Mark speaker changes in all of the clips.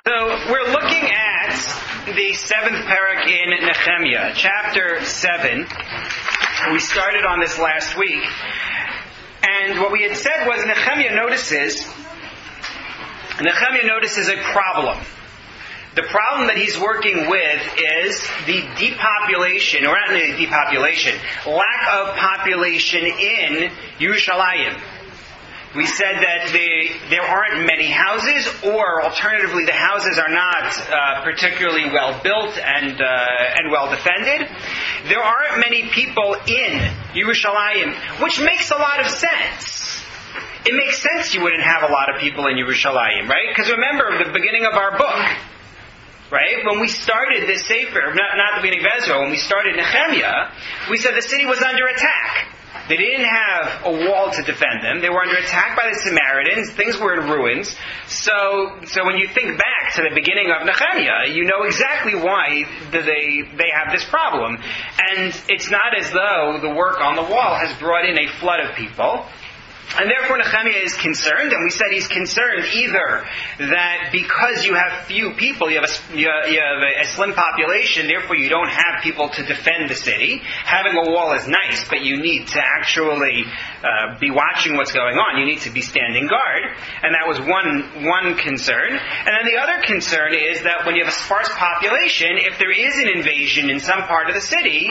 Speaker 1: So we're looking at the seventh parak in Nechemiah, chapter 7. We started on this last week. And what we had said was Nechemiah notices a problem. The problem that he's working with is the depopulation, or not really depopulation, lack of population in Yerushalayim. We said that there aren't many houses, or alternatively, the houses are not particularly well built and well defended. There aren't many people in Yerushalayim, which makes a lot of sense. It makes sense you wouldn't have a lot of people in Yerushalayim, right? Because remember the beginning of our book, right? When we started this Sefer, not the beginning of Ezra, when we started Nechemiah, we said the city was under attack. They didn't have a wall to defend them. They were under attack by the Samaritans. Things were in ruins. So when you think back to the beginning of Nechemiah, you know exactly why they have this problem. And it's not as though the work on the wall has brought in a flood of people. And therefore Nechemiah is concerned, and we said he's concerned either that because you have few people, you have a slim population, therefore you don't have people to defend the city. Having a wall is nice, but you need to actually be watching what's going on. You need to be standing guard. And that was one concern. And then the other concern is that when you have a sparse population, if there is an invasion in some part of the city,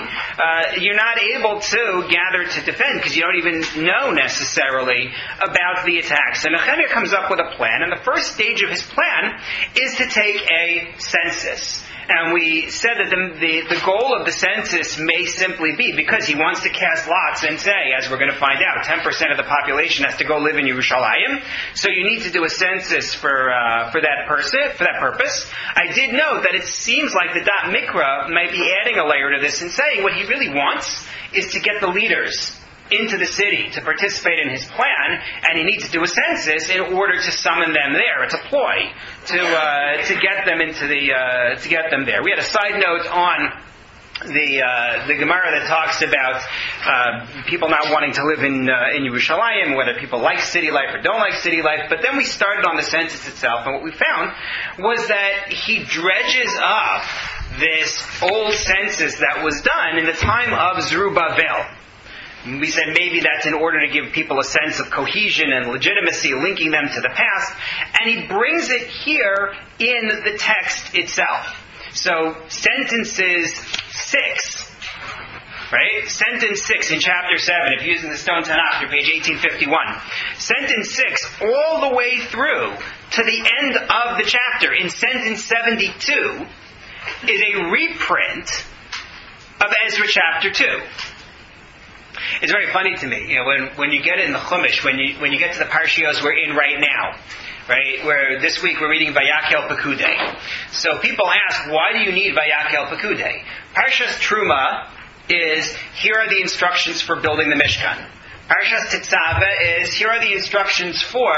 Speaker 1: you're not able to gather to defend because you don't even know necessarily about the attack. So Nechemiah comes up with a plan, and the first stage of his plan is to take a census. And we said that the goal of the census may simply be, because he wants to cast lots and say, as we're going to find out, 10% of the population has to go live in Yerushalayim, so you need to do a census for that purpose. I did note that it seems like the Dot Mikra might be adding a layer to this and saying what he really wants is to get the leaders into the city to participate in his plan, and he needs to do a census in order to summon them there. It's a ploy to get them to get them there. We had a side note on the Gemara that talks about people not wanting to live in Yerushalayim, whether people like city life or don't like city life. But then we started on the census itself, and what we found was that he dredges up this old census that was done in the time of Zerubbabel. We said maybe that's in order to give people a sense of cohesion and legitimacy, linking them to the past. And he brings it here in the text itself. So, Censuses 6, right? Sentence 6 in chapter 7, if you're using the Stone Tanakh, you're page 1851. Sentence 6, all the way through to the end of the chapter, in sentence 72, is a reprint of Ezra chapter 2. It's very funny to me, when you get in the Chumash, when you get to the Parshios we're in right now, right? Where this week we're reading Vayakel Pekudei. So people ask, why do you need Vayakel Pekudei? Parshas Truma is, here are the instructions for building the Mishkan. Parshas Tetzaveh is, here are the instructions for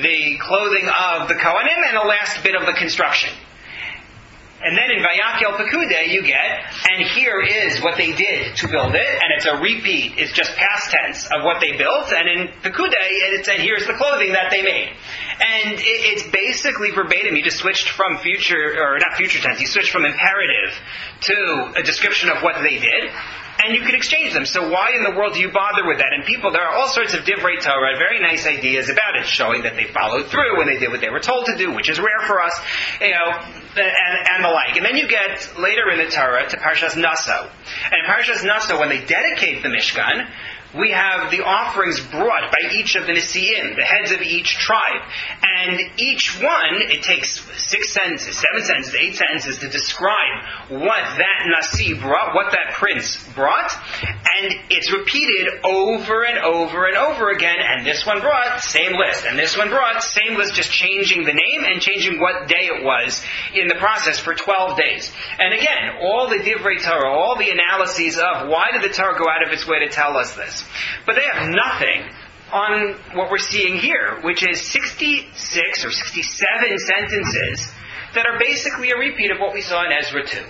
Speaker 1: the clothing of the Kohanim and the last bit of the construction. And then in Vayakel Pekudei you get, and here is what they did to build it, and it's a repeat, it's just past tense of what they built, and in Pekudei and here's the clothing that they made. And it's basically verbatim. You just switched from not future tense, you switched from imperative to a description of what they did, and you could exchange them. So why in the world do you bother with that? And there are all sorts of divrei Torah, very nice ideas about it, showing that they followed through and they did what they were told to do, which is rare for us, and the like. And then you get later in the Torah to Parshas Naso. And in Parshas Naso, when they dedicate the Mishkan, we have the offerings brought by each of the Nesiim, the heads of each tribe. And each one, it takes 6 sentences, 7 sentences, 8 sentences to describe what that Nasi brought, what that prince brought. And it's repeated over and over and over again. And this one brought, same list. And this one brought, same list, just changing the name and changing what day it was in the process for 12 days. And again, all the divrei Torah, all the analyses of why did the Torah go out of its way to tell us this? But they have nothing on what we're seeing here, which is 66 or 67 sentences that are basically a repeat of what we saw in Ezra 2.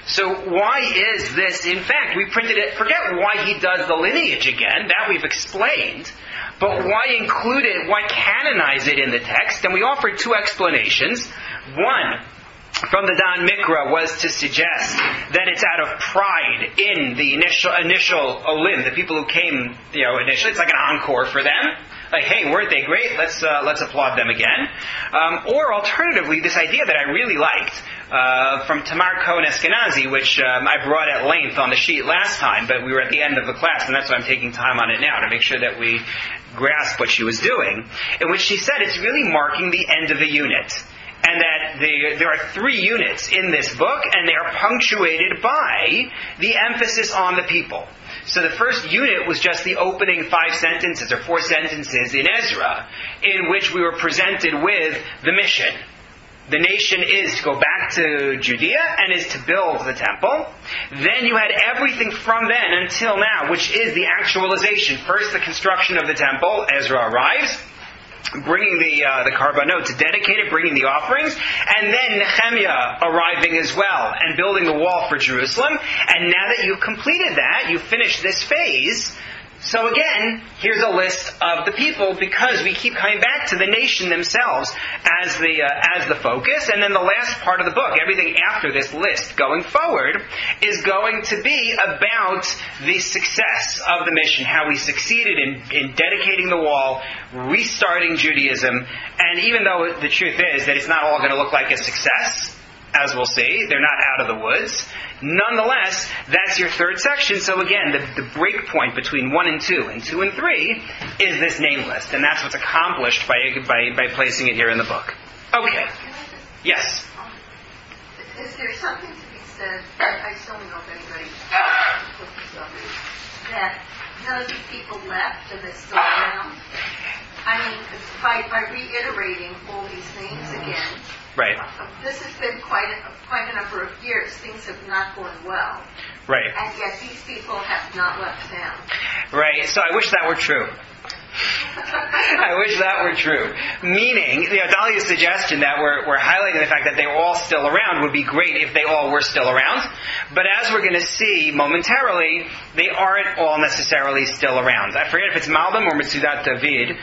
Speaker 1: So why is this? In fact, we printed it. Forget why he does the lineage again. That we've explained. But why include it? Why canonize it in the text? And we offered 2 explanations. One from the Dan Mikra was to suggest that it's out of pride in the initial Olim, the people who came, initially. It's like an encore for them. Like, hey, weren't they great? Let's applaud them again. Or alternatively, this idea that I really liked from Tamar Cohen Eskenazi, which I brought at length on the sheet last time, but we were at the end of the class, and that's why I'm taking time on it now to make sure that we grasp what she was doing, in which she said it's really marking the end of the unit. And that there are 3 units in this book, and they are punctuated by the emphasis on the people. So the first unit was just the opening 5 sentences or 4 sentences in Ezra, in which we were presented with the mission. The nation is to go back to Judea and is to build the temple. Then you had everything from then until now, which is the actualization. First, the construction of the temple. Ezra arrives, bringing the karbanot to dedicate it, bringing the offerings, and then Nechemiah arriving as well and building the wall for Jerusalem. And now that you've completed that, you've finished this phase. So again, here's a list of the people, because we keep coming back to the nation themselves as the focus. And then the last part of the book, everything after this list going forward, is going to be about the success of the mission, how we succeeded in dedicating the wall, restarting Judaism. And even though the truth is that it's not all going to look like a success, as we'll see, they're not out of the woods. Nonetheless, that's your third section. So again, the break point between 1 and 2 and 2 and 3 is this name list. And that's what's accomplished by placing it here in the book. Okay. Yes?
Speaker 2: Is there something to be said, I still don't know if anybody put this up, that none of these people left and they're still around? I mean, by reiterating all these names again,
Speaker 1: right.
Speaker 2: This has been quite a number of years. Things have not gone well.
Speaker 1: Right.
Speaker 2: And yet these people have not left town.
Speaker 1: Right. So I wish that were true. I wish that were true. Meaning, Dahlia's suggestion that we're highlighting the fact that they're all still around would be great if they all were still around. But as we're going to see momentarily, they aren't all necessarily still around. I forget if it's Malbim or Mitzudat David.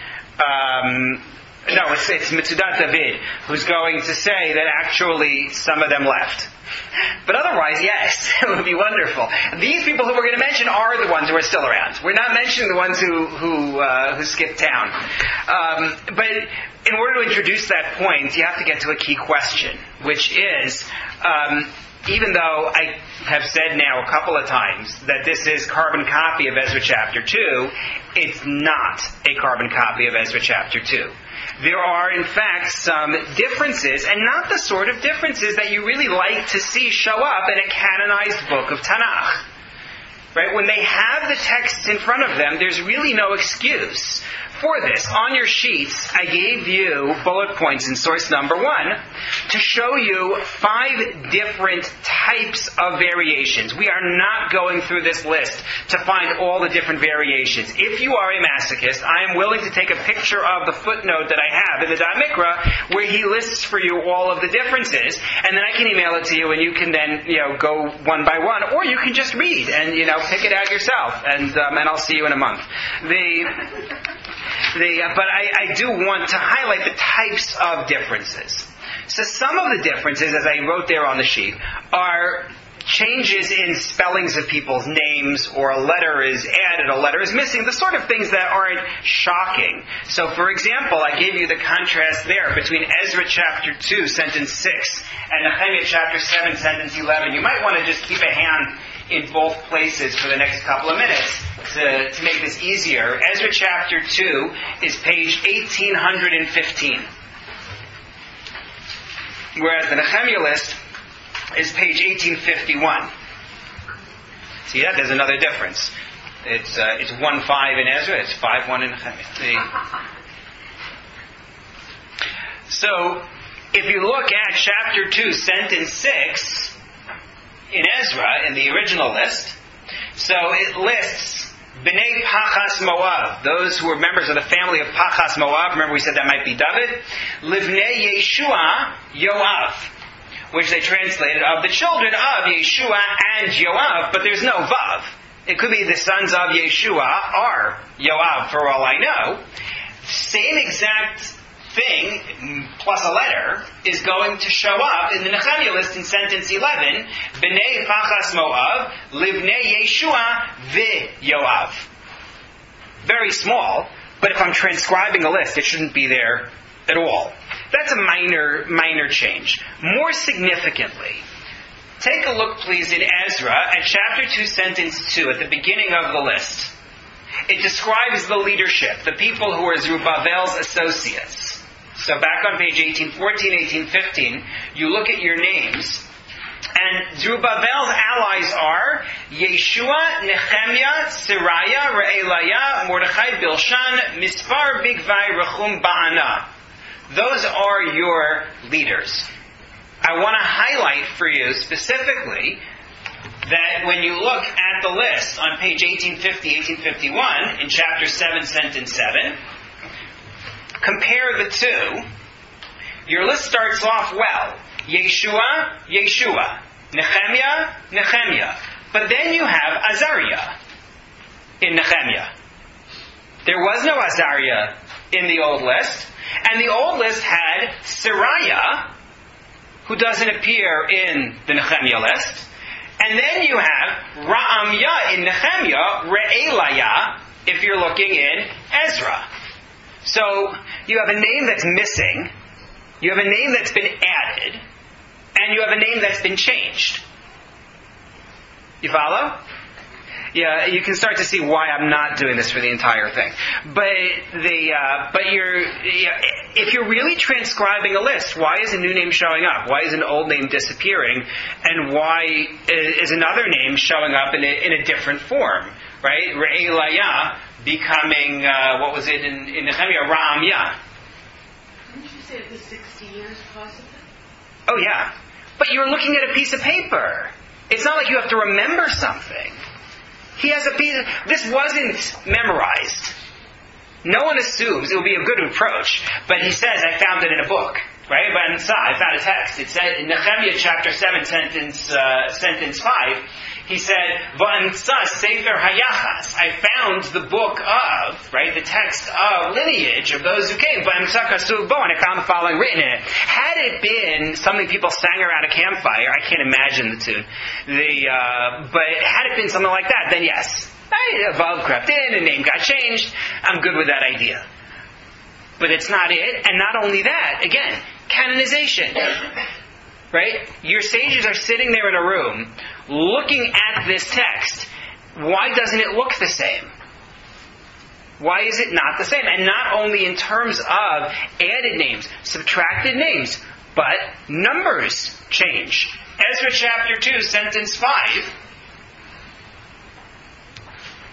Speaker 1: No, it's Mitzudat David who's going to say that actually some of them left. But otherwise, yes, it would be wonderful. These people who we're going to mention are the ones who are still around. We're not mentioning the ones who skipped town. But in order to introduce that point, you have to get to a key question, which is, even though I have said now a couple of times that this is carbon copy of Ezra chapter 2, it's not a carbon copy of Ezra chapter 2. There are, in fact, some differences, and not the sort of differences that you really like to see show up in a canonized book of Tanakh. Right? When they have the texts in front of them, there's really no excuse for this. On your sheets, I gave you bullet points in source number 1 to show you 5 different types of variations. We are not going through this list to find all the different variations. If you are a masochist, I am willing to take a picture of the footnote that I have in the Da'at Mikra where he lists for you all of the differences, and then I can email it to you, and you can then go one by one, or you can just read and pick it out yourself, and I'll see you in a month. But I do want to highlight the types of differences. So some of the differences, as I wrote there on the sheet, are changes in spellings of people's names, or a letter is added, a letter is missing, the sort of things that aren't shocking. So for example, I gave you the contrast there between Ezra chapter 2, sentence 6, and Nehemiah chapter 7, sentence 11. You might want to just keep a hand in both places for the next couple of minutes to make this easier. Ezra chapter 2 is page 1815. Whereas the Nechemiah list is page 1851. See that? There's another difference. It's 1-5 in Ezra, it's 5-1 in Nechemiah. So, if you look at chapter 2, sentence 6, in Ezra, in the original list, so it lists B'nai Pachas Moab, those who were members of the family of Pachas Moab. Remember we said that might be David. Livnei Yeshua Yoav, which they translated of the children of Yeshua and Yoav, but there's no Vav. It could be the sons of Yeshua are Yoav, for all I know. Same exact thing, plus a letter, is going to show up in the Nechemiah list in sentence 11, B'nei Pachas Moav, Livnei Yeshua V'Yoav. Very small, but if I'm transcribing a list, it shouldn't be there at all. That's a minor change. More significantly, take a look, please, in Ezra at chapter 2, sentence 2, at the beginning of the list. It describes the leadership, the people who are Zerubbabel's associates. So back on page 1814, 1815, you look at your names, and Zerubbabel's allies are Yeshua, Nechemiah, Siraya, Re'elaya, Mordechai Bilshan, Mispar, Bigvai, Rechum, Ba'ana. Those are your leaders. I want to highlight for you specifically that when you look at the list on page 1850, 1851, in chapter 7, sentence 7, compare the two. Your list starts off well. Yeshua, Yeshua. Nechemiah, Nechemiah. But then you have Azariah in Nechemiah. There was no Azariah in the old list. And the old list had Siraya, who doesn't appear in the Nechemiah list. And then you have Ra'amya in Nechemiah, Re'elaya, if you're looking in Ezra. So you have a name that's missing, you have a name that's been added, and you have a name that's been changed. You follow? Yeah, you can start to see why I'm not doing this for the entire thing. If you're really transcribing a list, why is a new name showing up? Why is an old name disappearing? And why is another name showing up in a different form? Right? Re'elaya becoming, what was it in Nechemiah? Ra'amya.
Speaker 3: Didn't you say it was 60 years possibly?
Speaker 1: Oh yeah. But you're looking at a piece of paper. It's not like you have to remember something. He has a piece of... This wasn't memorized. No one assumes it will be a good approach. But he says, I found it in a book. Right? But I found a text. It said in Nechemiah chapter 7, sentence 5, he said, V'ansa Sefer Hayachas. I found the book of, right, the text of lineage of those who came. V'ansa Kasuv Bo, and I found the following written in it. Had it been something people sang around a campfire, I can't imagine the tune. But had it been something like that, then yes. Vav crept in, a name got changed. I'm good with that idea. But it's not it, and not only that, again, canonization. Right? Your sages are sitting there in a room, looking at this text. Why doesn't it look the same? Why is it not the same? And not only in terms of added names, subtracted names, but numbers change. Ezra chapter 2, sentence 5.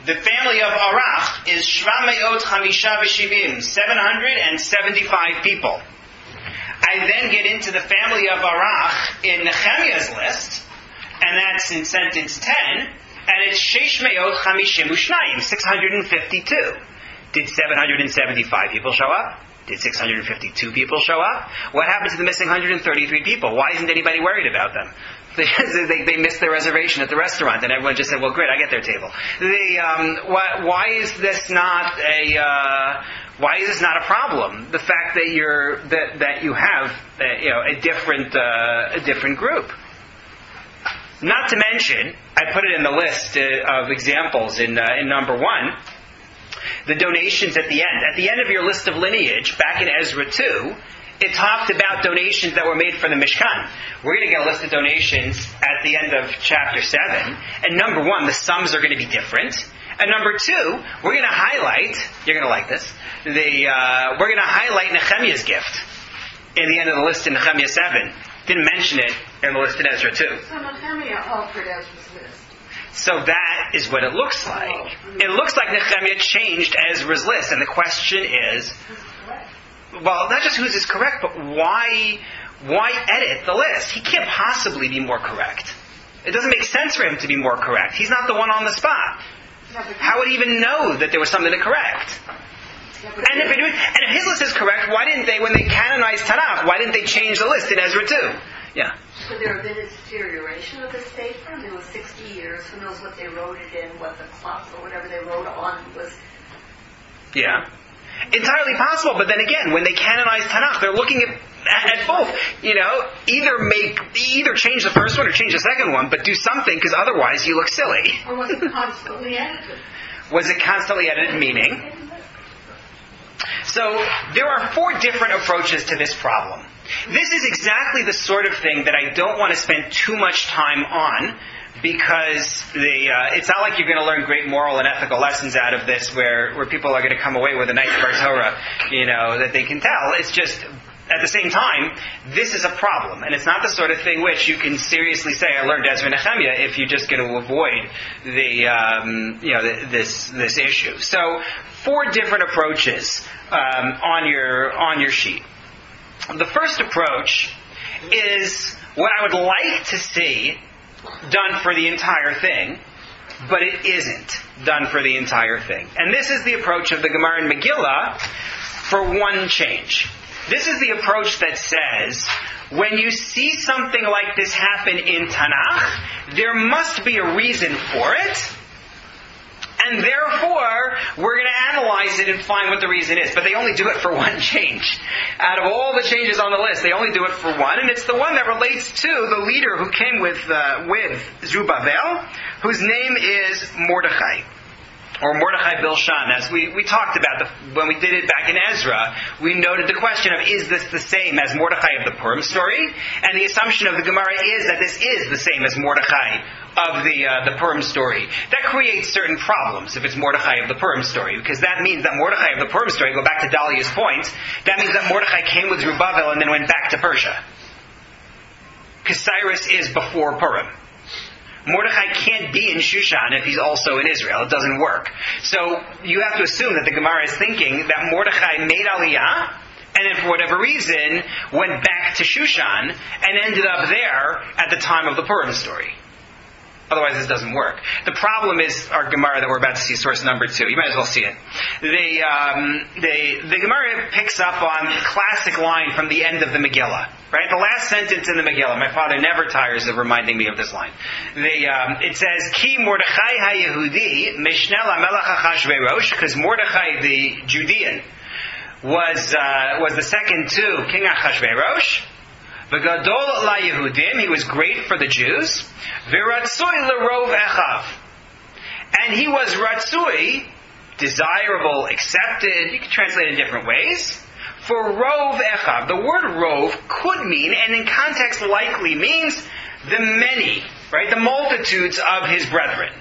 Speaker 1: The family of Arach is Shva Me'ot Chamisha V'Shivim, 775 people. I then get into the family of Arach in Nechemiah's list, and that's in sentence 10, and it's Sheish Me'ot Chamishim U'Shnayim, 652. Did 775 people show up? Did 652 people show up? What happened to the missing 133 people? Why isn't anybody worried about them? They missed their reservation at the restaurant, and everyone just said, "Well, great, I get their table." Why is this not a problem? The fact that you have a different group. Not to mention, I put it in the list of examples in number 1. The donations at the end. At the end of your list of lineage, back in Ezra 2, it talked about donations that were made for the Mishkan. We're going to get a list of donations at the end of chapter 7. And number 1, the sums are going to be different. And number 2, we're going to highlight, you're going to like this, we're going to highlight Nechemiah's gift in the end of the list in Nechemiah 7. Didn't mention it in the list in Ezra 2.
Speaker 3: So Nechemiah altered Ezra's list.
Speaker 1: So that is what it looks like. It looks like Nechemiah changed Ezra's list. And the question is, well, not just whose is correct, but why edit the list? He can't possibly be more correct. It doesn't make sense for him to be more correct. He's not the one on the spot. How would he even know that there was something to correct? And if his list is correct, why didn't they, when they canonized Tanakh, why didn't they change the list in Ezra 2? Yeah.
Speaker 2: Could there have been a deterioration of the Sefer? I mean, it was 60 years. Who knows what they wrote it in, what the cloth or whatever they wrote on was...
Speaker 1: Yeah. Entirely possible, but then again, when they canonize Tanakh, they're looking at both. Either change the first one or change the second one, but do something, because otherwise you look silly.
Speaker 3: Or was it constantly edited?
Speaker 1: Was it constantly edited, meaning? So, there are 4 different approaches to this problem. This is exactly the sort of thing that I don't want to spend too much time on, because it's not like you're going to learn great moral and ethical lessons out of this where people are going to come away with a nice Bar Torah, that they can tell. It's just, at the same time, this is a problem. And it's not the sort of thing which you can seriously say, I learned Ezra and Nechemiah, if you're just going to avoid this issue. So, 4 different approaches on your sheet. The first approach is what I would like to see done for the entire thing, but it isn't done for the entire thing. And this is the approach of the Gemara in Megillah for one change. This is the approach that says, when you see something like this happen in Tanakh, there must be a reason for it, and therefore, we're going to analyze it and find what the reason is. But they only do it for one change. Out of all the changes on the list, they only do it for one, and it's the one that relates to the leader who came with Zerubbabel, whose name is Mordechai, or Mordechai Bilshan. As we talked about when we did it back in Ezra, we noted the question of, is this the same as Mordechai of the Purim story? And the assumption of the Gemara is that this is the same as Mordechai of the Purim story. That creates certain problems if it's Mordechai of the Purim story, because that means that Mordechai of the Purim story, go back to Dalia's point, that means that Mordechai came with Zerubbabel and then went back to Persia. Because Cyrus is before Purim. Mordechai can't be in Shushan if he's also in Israel. It doesn't work. So you have to assume that the Gemara is thinking that Mordechai made Aliyah, and then for whatever reason went back to Shushan and ended up there at the time of the Purim story. Otherwise, this doesn't work. The problem is our Gemara that we're about to see, source number 2. You might as well see it. The Gemara picks up on the classic line from the end of the Megillah. Right? The last sentence in the Megillah. My father never tires of reminding me of this line. It says, Ki Mordechai ha-Yehudi Mishneh la-Melech Achashverosh, because Mordechai the Judean was the second to King Achashverosh. V'gadol la-Yehudim, he was great for the Jews. V'ratzui l'rov echav, and he was ratzui, desirable, accepted. You can translate it in different ways. For rov echav, the word rov could mean, and in context likely means, the many, right? The multitudes of his brethren.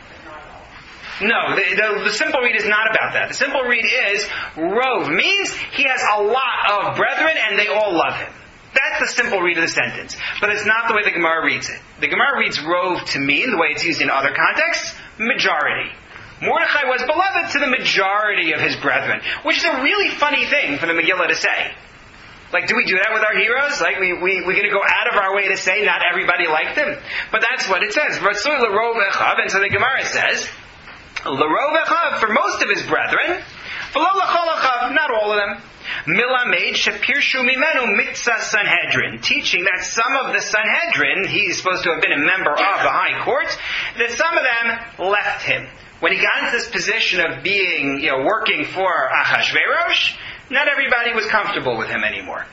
Speaker 1: No, the simple read is not about that. The simple read is, rov means he has a lot of brethren and they all love him. That's the simple read of the sentence. But it's not the way the Gemara reads it. The Gemara reads rov to mean, the way it's used in other contexts, majority. Mordechai was beloved to the majority of his brethren, which is a really funny thing for the Megillah to say. Like, do we do that with our heroes? Like, we're going to go out of our way to say not everybody liked him? But that's what it says. Ratzui l'rov echav, and so the Gemara says, l'rov echav, for most of his brethren, v'lo l'chol echav, not all of them. Milamed shepirshu mimenu mitzah Sanhedrin, teaching that some of the Sanhedrin, he's supposed to have been a member of the high court, that some of them left him. When he got into this position of being, working for Achashverosh, not everybody was comfortable with him anymore.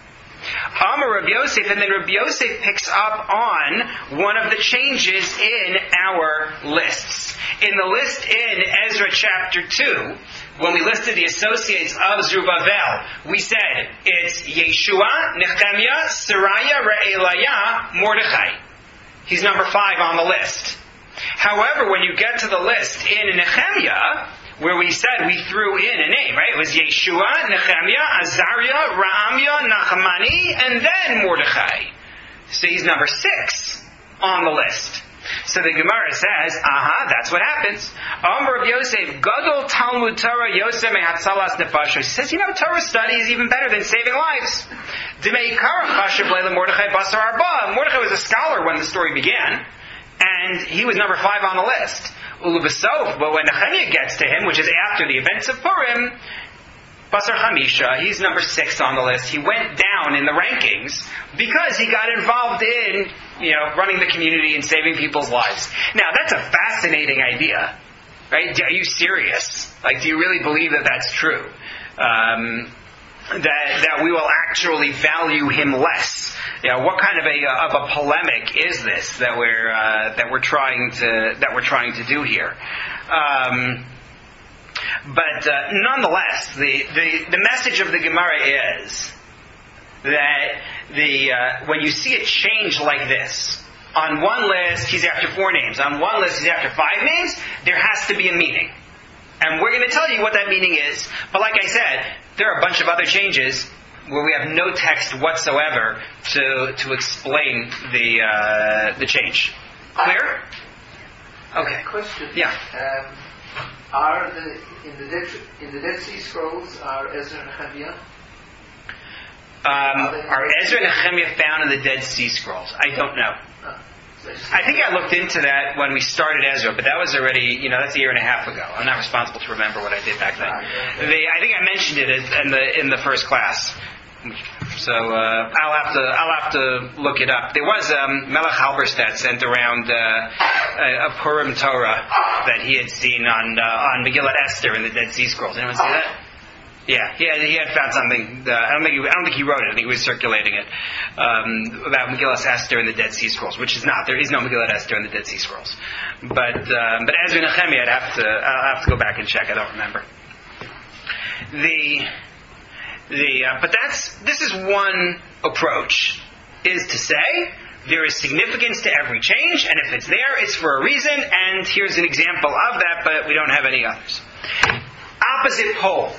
Speaker 1: Amar Rabbi Yosef, and then Rabbi Yosef picks up on one of the changes in our lists. In the list in Ezra chapter 2, when we listed the associates of Zerubbabel, we said it's Yeshua, Nechemiah, Seraiah, Re'eliah, Mordechai. He's number 5 on the list. However, when you get to the list in Nechemiah, where we said we threw in a name, right? It was Yeshua, Nechemiah, Azariah, Raamiah, Nachmani, and then Mordechai. So he's number 6 on the list. So the Gemara says, that's what happens. Amar Rabbi Yosef, Gadol Talmud Torah Yosef mehatzalas nefashos. He says, Torah study is even better than saving lives. Demeikara chashav leila Mordechai basar arba. Mordechai was a scholar when the story began, and he was number 5 on the list. Ulubasof, but when Nechemiah gets to him, which is after the events of Purim, Basar Hamisha, he's number 6 on the list. He went down in the rankings because he got involved in, running the community and saving people's lives. Now, that's a fascinating idea. Right? Are you serious? Like, do you really believe that that's true? That we will actually value him less? What kind of a polemic is this that we're trying to do here? But nonetheless, the message of the Gemara is that when you see a change like this, on one list he's after 4 names, on one list he's after 5 names, there has to be a meaning. And we're going to tell you what that meaning is. But like I said, there are a bunch of other changes where we have no text whatsoever to explain the change. Clear? Okay.
Speaker 4: Question.
Speaker 1: Yeah.
Speaker 4: In the Dead Sea Scrolls are Ezra and Nechemiah?
Speaker 1: Are Ezra and Nechemiah found in the Dead Sea Scrolls? I don't know. I think I looked into that when we started Ezra, but that was already, that's a year and a half ago. I'm not responsible to remember what I did back then. I think I mentioned it in the first class. So I'll have to look it up. There was Melech Halberstadt sent around a Purim Torah that he had seen on Megillat Esther in the Dead Sea Scrolls. Anyone see that? Yeah, he had found something. I don't think he wrote it. I think he was circulating it about Megillat Esther in the Dead Sea Scrolls, which is not. There is no Megillat Esther in the Dead Sea Scrolls. But Ezra and Nechemiah, I'll have to go back and check. I don't remember. But this is one approach, is to say there is significance to every change, and if it's there, it's for a reason. And here's an example of that, but we don't have any others. Opposite pole.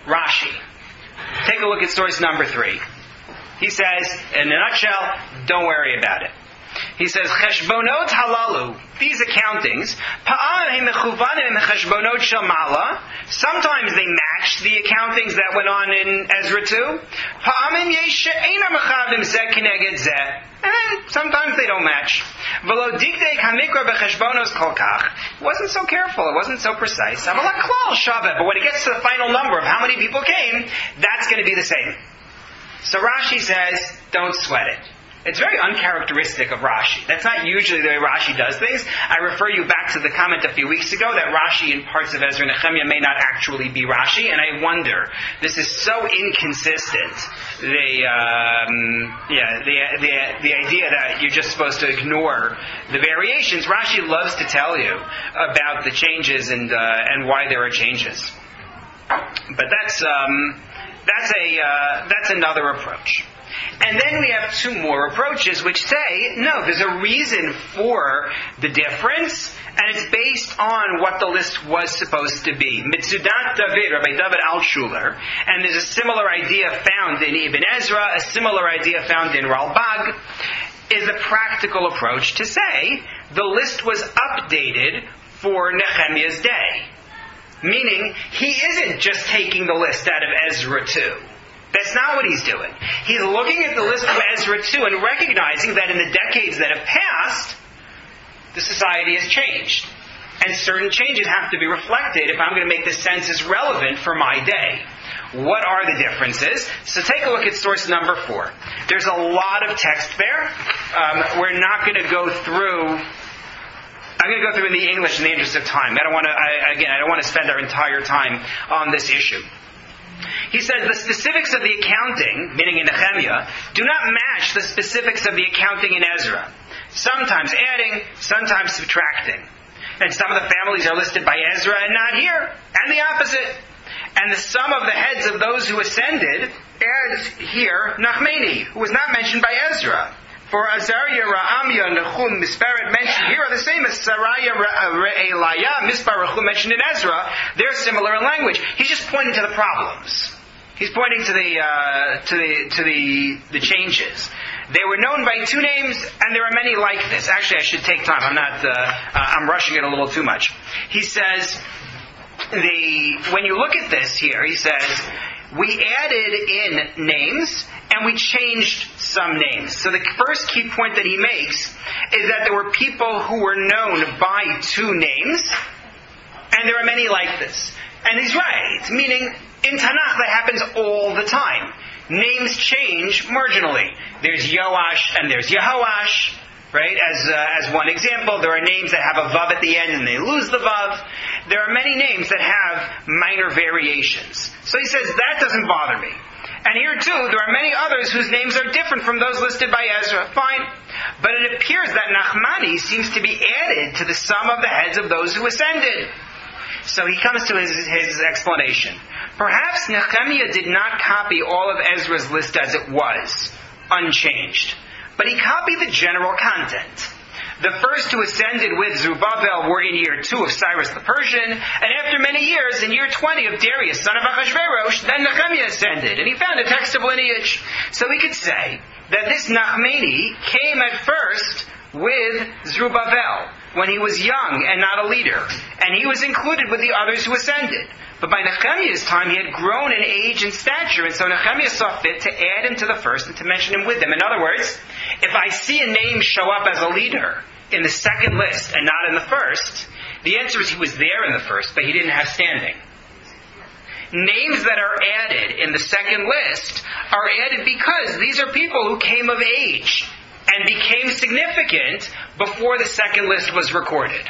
Speaker 1: Rashi. Take a look at source number 3. He says, in a nutshell, don't worry about it. He says, Cheshbonot halalu, these accountings, sometimes they match the accountings that went on in Ezra 2. And sometimes they don't match. It wasn't so careful, it wasn't so precise. But when it gets to the final number of how many people came, that's going to be the same. So Rashi says, don't sweat it. It's very uncharacteristic of Rashi. That's not usually the way Rashi does things. I refer you back to the comment a few weeks ago that Rashi in parts of Ezra and Nechemiah may not actually be Rashi, and I wonder, this is so inconsistent. The idea that you're just supposed to ignore the variations. Rashi loves to tell you about the changes and why there are changes. But that's another approach. And then we have 2 more approaches which say, no, there's a reason for the difference, and it's based on what the list was supposed to be. Mitzudat David, Rabbi David Altshuler, and there's a similar idea found in Ibn Ezra, a similar idea found in Ralbag, is a practical approach to say the list was updated for Nehemiah's day. Meaning, he isn't just taking the list out of Ezra 2. That's not what he's doing. He's looking at the list of Ezra 2 and recognizing that in the decades that have passed, the society has changed. And certain changes have to be reflected if I'm going to make the census relevant for my day. What are the differences? So take a look at source number 4. There's a lot of text there. We're not going to go through... I'm going to go through in the English in the interest of time. I don't want to spend our entire time on this issue. He says the specifics of the accounting, meaning in Nechemiah, do not match the specifics of the accounting in Ezra. Sometimes adding, sometimes subtracting. And some of the families are listed by Ezra and not here. And the opposite. And the sum of the heads of those who ascended adds here Nachmani, who was not mentioned by Ezra. For Azariah, Ra'amya, Nechum, Misperet mentioned here are the same as Saraya, Re'elaya, Mispar, Rechum mentioned in Ezra. They're similar in language. He's just pointing to the problems. He's pointing to the changes. They were known by 2 names, and there are many like this. Actually, I should take time. I'm rushing it a little too much. He says, when you look at this here, he says, we added in names, and we changed some names. So the first key point that he makes is that there were people who were known by 2 names, and there are many like this. And he's right, meaning in Tanakh that happens all the time. Names change marginally. There's Yoash and there's Yehoash. Right? As one example, there are names that have a vav at the end and they lose the vav. There are many names that have minor variations. So he says, that doesn't bother me. And here too, there are many others whose names are different from those listed by Ezra. Fine. But it appears that Nachmani seems to be added to the sum of the heads of those who ascended. So he comes to his explanation. Perhaps Nechemiah did not copy all of Ezra's list as it was, unchanged. But he copied the general content. The first who ascended with Zerubbabel were in year 2 of Cyrus the Persian, and after many years, in year 20 of Darius, son of Ahasuerus, then Nechemiah ascended, and he found a text of lineage. So we could say that this Nachmani came at first with Zerubbabel, when he was young and not a leader, and he was included with the others who ascended. But by Nechemiah's time, he had grown in age and stature, and so Nechemiah saw fit to add him to the first and to mention him with them. In other words, if I see a name show up as a leader in the second list and not in the first, the answer is he was there in the first, but he didn't have standing. Names that are added in the second list are added because these are people who came of age and became significant before the second list was recorded.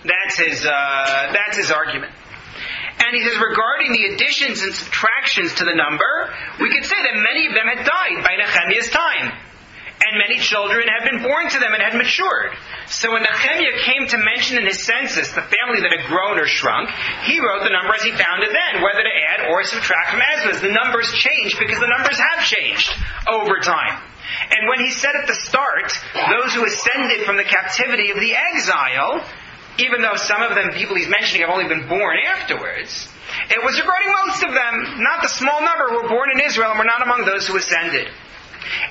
Speaker 1: That's his argument. And he says, regarding the additions and subtractions to the number, we could say that many of them had died by Nechemiah's time. And many children had been born to them and had matured. So when Nechemiah came to mention in his census the family that had grown or shrunk, he wrote the number as he found it then, whether to add or subtract from Ezra's. The numbers changed because the numbers have changed over time. And when he said at the start, those who ascended from the captivity of the exile, even though some of them, people he's mentioning, have only been born afterwards, it was regarding most of them, not the small number who were born in Israel and were not among those who ascended.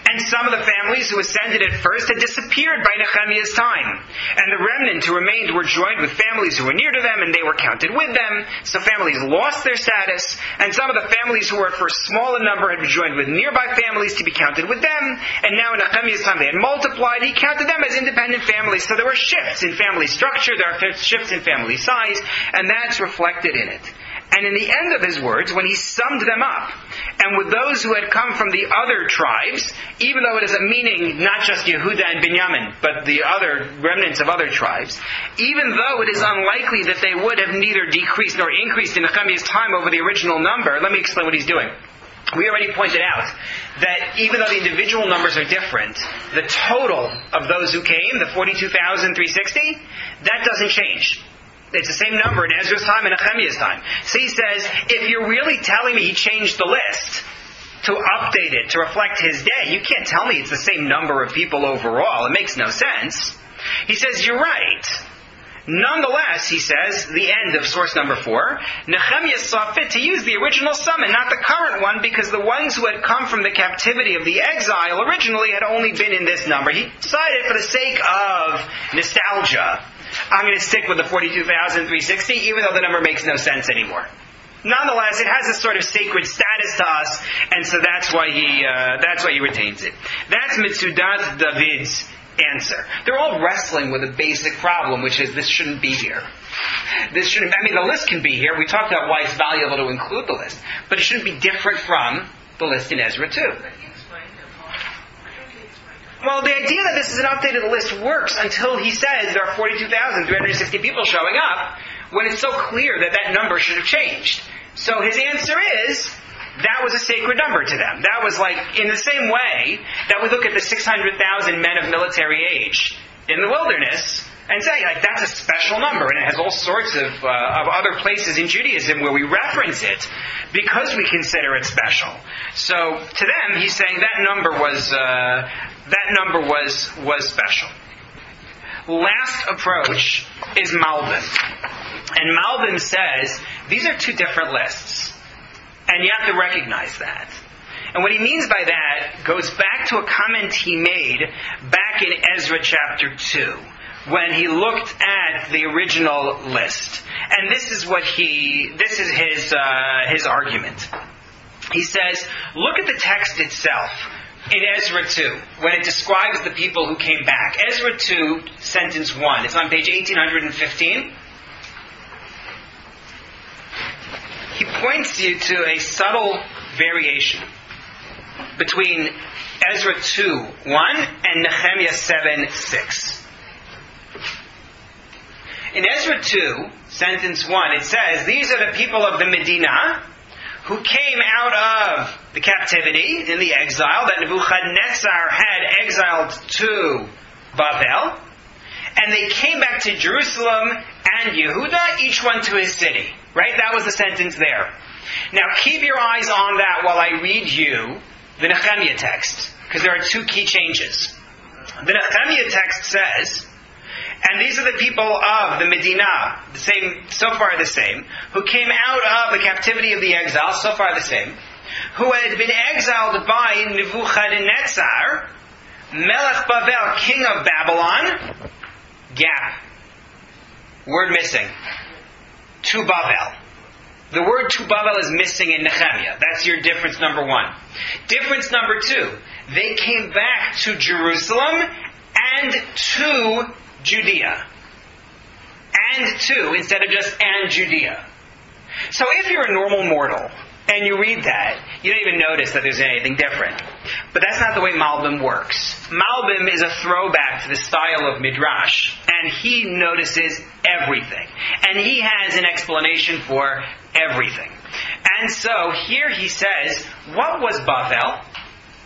Speaker 1: And some of the families who ascended at first had disappeared by Nechemiah's time. And the remnant who remained were joined with families who were near to them, and they were counted with them. So families lost their status, and some of the families who were at first small in number had been joined with nearby families to be counted with them. And now in Nechemiah's time they had multiplied. He counted them as independent families. So there were shifts in family structure, there are shifts in family size, and that's reflected in it. And in the end of his words, when he summed them up, and with those who had come from the other tribes, even though it is a meaning not just Yehuda and Binyamin, but the other remnants of other tribes, even though it is unlikely that they would have neither decreased nor increased in Nechemiah's time over the original number, let me explain what he's doing. We already pointed out that even though the individual numbers are different, the total of those who came, the 42,360, that doesn't change. It's the same number in Ezra's time and Nechemiah's time. So he says, if you're really telling me he changed the list to update it, to reflect his day, you can't tell me it's the same number of people overall. It makes no sense. He says, you're right. Nonetheless, he says, the end of source number 4, Nechemiah saw fit to use the original sum and not the current one because the ones who had come from the captivity of the exile originally had only been in this number. He decided for the sake of nostalgia, I'm going to stick with the 42,360, even though the number makes no sense anymore. Nonetheless, it has a sort of sacred status to us, and so that's why he retains it. That's Mitzudat David's answer. They're all wrestling with a basic problem, which is this shouldn't be here. The list can be here. We talked about why it's valuable to include the list, but it shouldn't be different from the list in Ezra too. Well, the idea that this is an updated list works until he says there are 42,360 people showing up, when it's so clear that that number should have changed. So his answer is, that was a sacred number to them. That was like, in the same way that we look at the 600,000 men of military age in the wilderness and say, like, that's a special number, and it has all sorts of other places in Judaism where we reference it because we consider it special. So to them, he's saying that number was special. Last approach is Malbim. And Malbim says, these are two different lists. And you have to recognize that. And what he means by that goes back to a comment he made back in Ezra chapter 2, when he looked at the original list. And this is his argument. He says, look at the text itself in Ezra 2, when it describes the people who came back. Ezra 2, sentence 1. It's on page 1815. He points you to a subtle variation between Ezra 2:1 and Nechemiah 7:6. In Ezra 2, sentence 1, it says, "These are the people of the Medina who came out of the captivity in the exile that Nebuchadnezzar had exiled to Babel. And they came back to Jerusalem and Yehuda, each one to his city." Right? That was the sentence there. Now keep your eyes on that while I read you the Nechemiah text, because there are two key changes. The Nechemiah text says, "And these are the people of the Medina," the same, so far the same, "who came out of the captivity of the exile," so far the same, "who had been exiled by Nebuchadnezzar, Melech Babel, king of Babylon," gap. Word missing. To Babel. The word to Babel is missing in Nechemiah. That's your difference number one. Difference number two. They came back to Jerusalem and to Judea. And to, instead of just and Judea. So if you're a normal mortal, and you read that, you don't even notice that there's anything different. But that's not the way Malbim works. Malbim is a throwback to the style of Midrash, and he notices everything. And he has an explanation for everything. And so here he says, what was Babel?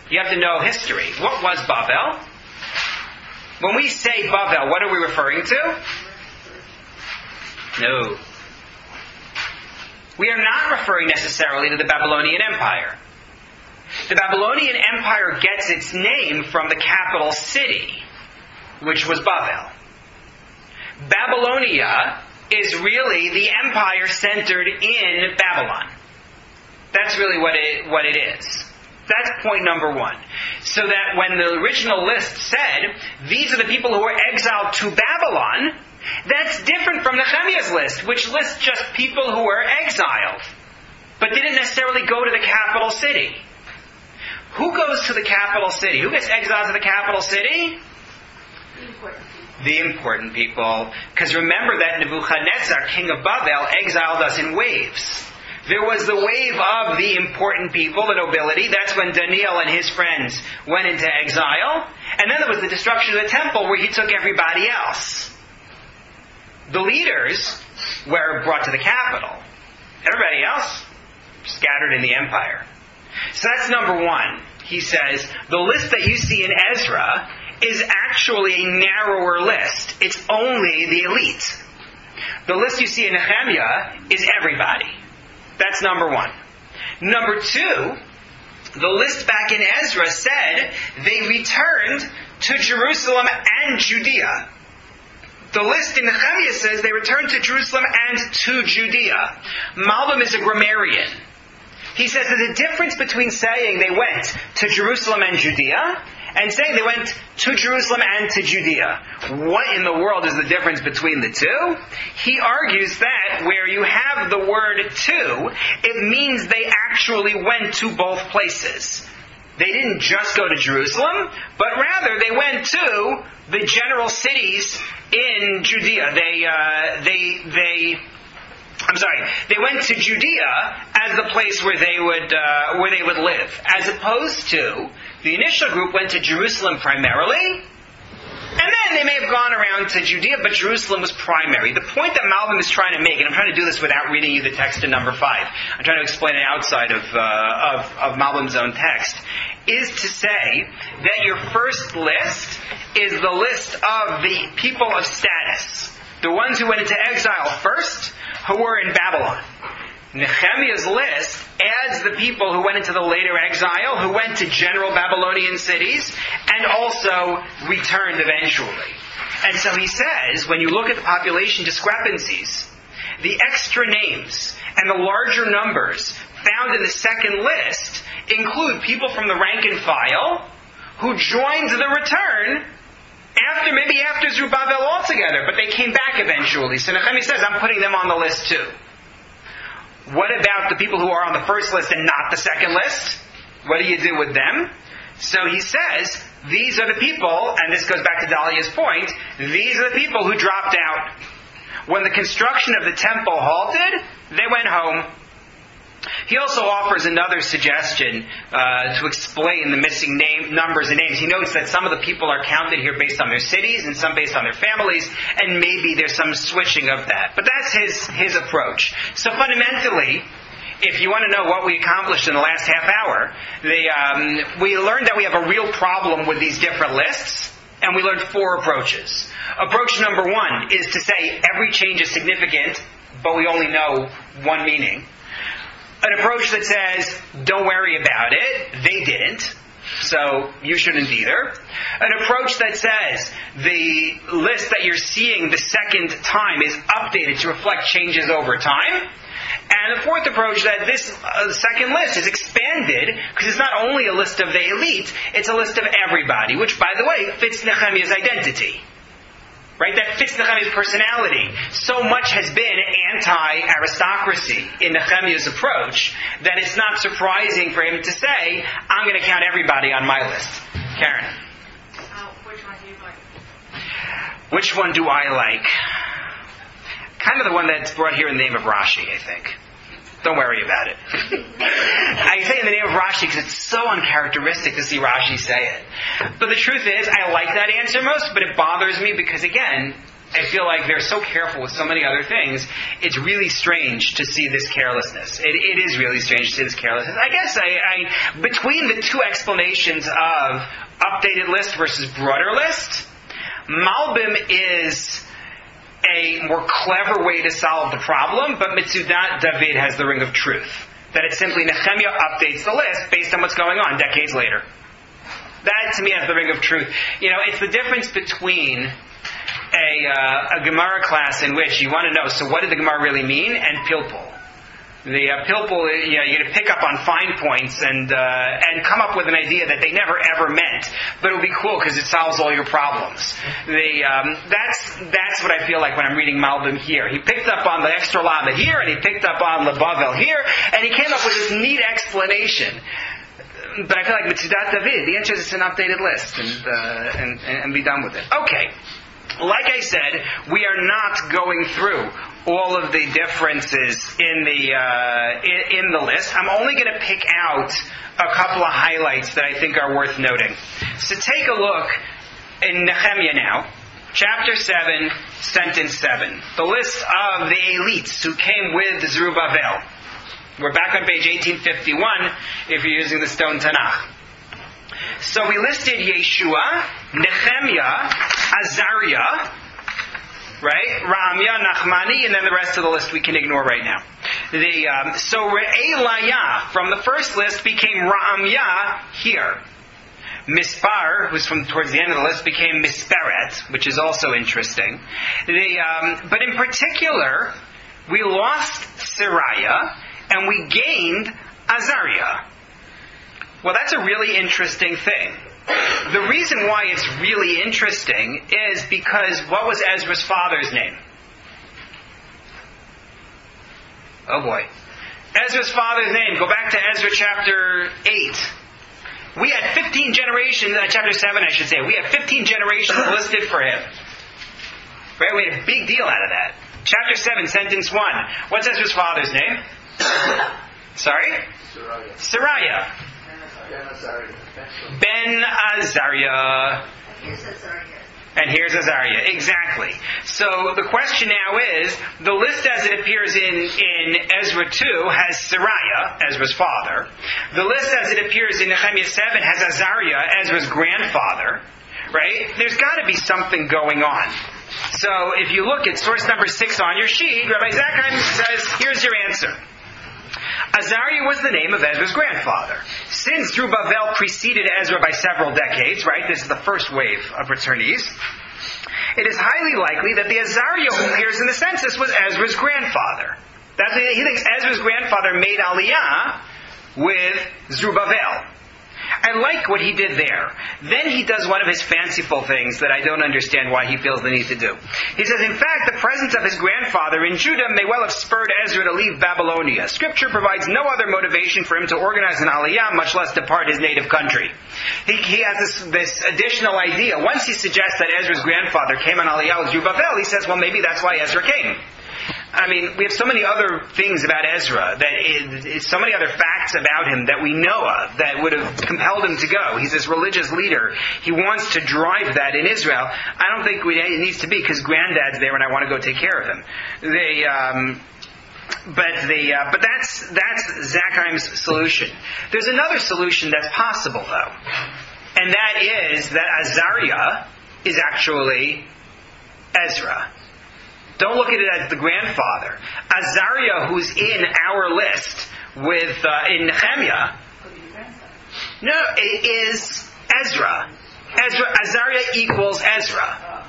Speaker 1: You have to know history. What was Babel? When we say Babel, what are we referring to? No. We are not referring necessarily to the Babylonian Empire. The Babylonian Empire gets its name from the capital city, which was Babel. Babylonia is really the empire centered in Babylon. That's really what it is. That's point number one. So that when the original list said, these are the people who were exiled to Babylon, that's different from Nehemiah's list, which lists just people who were exiled, but didn't necessarily go to the capital city. Who goes to the capital city? Who gets exiled to the capital city? The important people. Because remember that Nebuchadnezzar, king of Babel, exiled us in waves. There was the wave of the important people, the nobility. That's when Daniel and his friends went into exile. And then there was the destruction of the temple where he took everybody else. The leaders were brought to the capital. Everybody else scattered in the empire. So that's number one. He says, the list that you see in Ezra is actually a narrower list. It's only the elite. The list you see in Nehemiah is everybody. That's number one. Number two, the list back in Ezra said they returned to Jerusalem and Judea. The list in Nehemiah says they returned to Jerusalem and to Judea. Malbim is a grammarian. He says there's a difference between saying they went to Jerusalem and Judea and saying they went to Jerusalem and to Judea. What in the world is the difference between the two? He argues that where you have the word to, it means they actually went to both places. They didn't just go to Jerusalem, but rather they went to the general cities in Judea. They went to Judea as the place where they would live, as opposed to the initial group went to Jerusalem primarily, and then they may have gone around to Judea, but Jerusalem was primary. The point that Malbim is trying to make, and I'm trying to do this without reading you the text in number 5, I'm trying to explain it outside of Malbim's own text, is to say that your first list is the list of the people of status, the ones who went into exile first, who were in Babylon. Nehemiah's list adds the people who went into the later exile, who went to general Babylonian cities, and also returned eventually. And so he says, when you look at the population discrepancies, the extra names and the larger numbers found in the second list include people from the rank and file who joined the return after Zerubbabel altogether, but they came back eventually. So Nehemiah says, I'm putting them on the list too. What about the people who are on the first list and not the second list? What do you do with them? So he says, these are the people, and this goes back to Dahlia's point, these are the people who dropped out. When the construction of the temple halted, they went home. He also offers another suggestion to explain the missing numbers and names. He notes that some of the people are counted here based on their cities and some based on their families, and maybe there's some switching of that. But that's his approach. So fundamentally, if you want to know what we accomplished in the last half hour, we learned that we have a real problem with these different lists, and we learned 4 approaches. Approach number 1 is to say every change is significant, but we only know one meaning. An approach that says, don't worry about it, they didn't, so you shouldn't either. An approach that says the list that you're seeing the second time is updated to reflect changes over time. And the 4th approach that this second list is expanded, because it's not only a list of the elite, it's a list of everybody, which, by the way, fits Nechemiah's identity. Right? That fits Nechemiah's personality. So much has been anti-aristocracy in Nechemiah's approach that it's not surprising for him to say, I'm going to count everybody on my list. Karen.
Speaker 3: Which one do you like?
Speaker 1: Which one do I like? Kind of the one that's brought here in the name of Rashi, I think. Don't worry about it. I say in the name of Rashi because it's so uncharacteristic to see Rashi say it. But the truth is, I like that answer most, but it bothers me because, again, I feel like they're so careful with so many other things. It's really strange to see this carelessness. It is really strange to see this carelessness. I guess between the 2 explanations of updated list versus broader list, Malbim is a more clever way to solve the problem, but Mitzudat David has the ring of truth. That it's simply Nechemiah updates the list based on what's going on decades later. That, to me, has the ring of truth. It's the difference between a Gemara class in which you want to know, so what did the Gemara really mean, and Pilpul. The Pilpul, you're going to pick up on fine points and come up with an idea that they never ever meant, but it'll be cool because it solves all your problems. That's what I feel like when I'm reading Malbim here. He picked up on the extra lama here, and he picked up on the Bavel here, and he came up with this neat explanation. But I feel like Mitzudat David, the answer is it's an updated list, and be done with it. Okay. Like I said, we are not going through all of the differences in the list. I'm only going to pick out a couple of highlights that I think are worth noting. So take a look in Nechemiah now, chapter 7, sentence 7. The list of the elites who came with Zerubbabel. We're back on page 1851 if you're using the Stone Tanakh. So we listed Yeshua, Nechemiah, Azariah, right? Ra'amyah, Nachmani, and then the rest of the list we can ignore right now. So Re'elayah from the first list became Ra'amyah here. Mispar, who's from towards the end of the list, became Misperet, which is also interesting. But in particular, we lost Sariah and we gained Azariah. Well, that's a really interesting thing. The reason why it's really interesting is because what was Ezra's father's name? Oh boy. Ezra's father's name. Go back to Ezra chapter 8. We had 15 generations, chapter 7 I should say. We had 15 generations listed for him. Right? We had a big deal out of that. Chapter 7, sentence 1. What's Ezra's father's name? Sorry? Sariah. Ben Azariah. And here's Azariah. Exactly. So the question now is, the list as it appears in Ezra 2 has Sariah, Ezra's father. The list as it appears in Nechemiah 7 has Azariah, Ezra's grandfather. Right? There's got to be something going on. So if you look at source number 6 on your sheet, Rabbi Zakheim says, here's your answer. Azariah was the name of Ezra's grandfather. Since Zerubbabel preceded Ezra by several decades, right, this is the first wave of returnees, it is highly likely that the Azariah who appears in the census was Ezra's grandfather. He thinks Ezra's grandfather made Aliyah with Zerubbabel. I like what he did there. Then he does one of his fanciful things that I don't understand why he feels the need to do. He says, in fact, the presence of his grandfather in Judah may well have spurred Ezra to leave Babylonia. Scripture provides no other motivation for him to organize an aliyah, much less depart his native country. He has this additional idea. Once he suggests that Ezra's grandfather came on aliyah with Zerubbabel, he says, well, maybe that's why Ezra came. I mean, we have so many other things about Ezra, so many other facts about him that we know of that would have compelled him to go. He's this religious leader. He wants to drive that in Israel. I don't think it needs to be because Granddad's there and I want to go take care of him. But that's Zakheim's solution. There's another solution that's possible, though, and that is that Azariah is actually Ezra. Don't look at it as the grandfather. Azariah, who's in our list in Nechemiah, no, it is Ezra. Azariah equals Ezra.